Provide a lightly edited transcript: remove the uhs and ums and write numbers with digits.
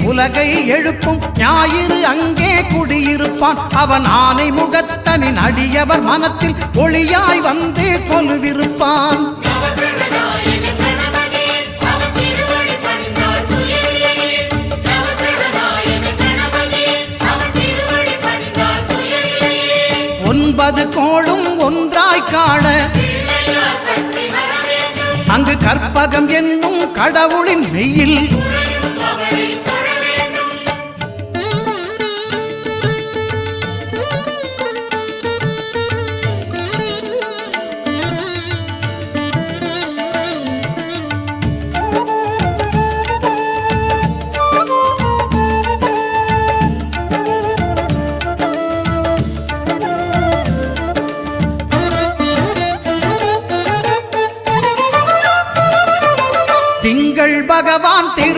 உலகை எழுப்பும் ஞாயிறு அங்கே குடியிருப்பான். அவன் ஆனை முகத்தனின் அடியவர் மனத்தில் ஒளியாய் வந்து கொலுவிருப்பான். ஒன்பது கோளும் ஒன்றாய் காண அங்கு கற்பகம் என்னும் கடவுளின் மெய்யில் திங்கள் பகவான் திரு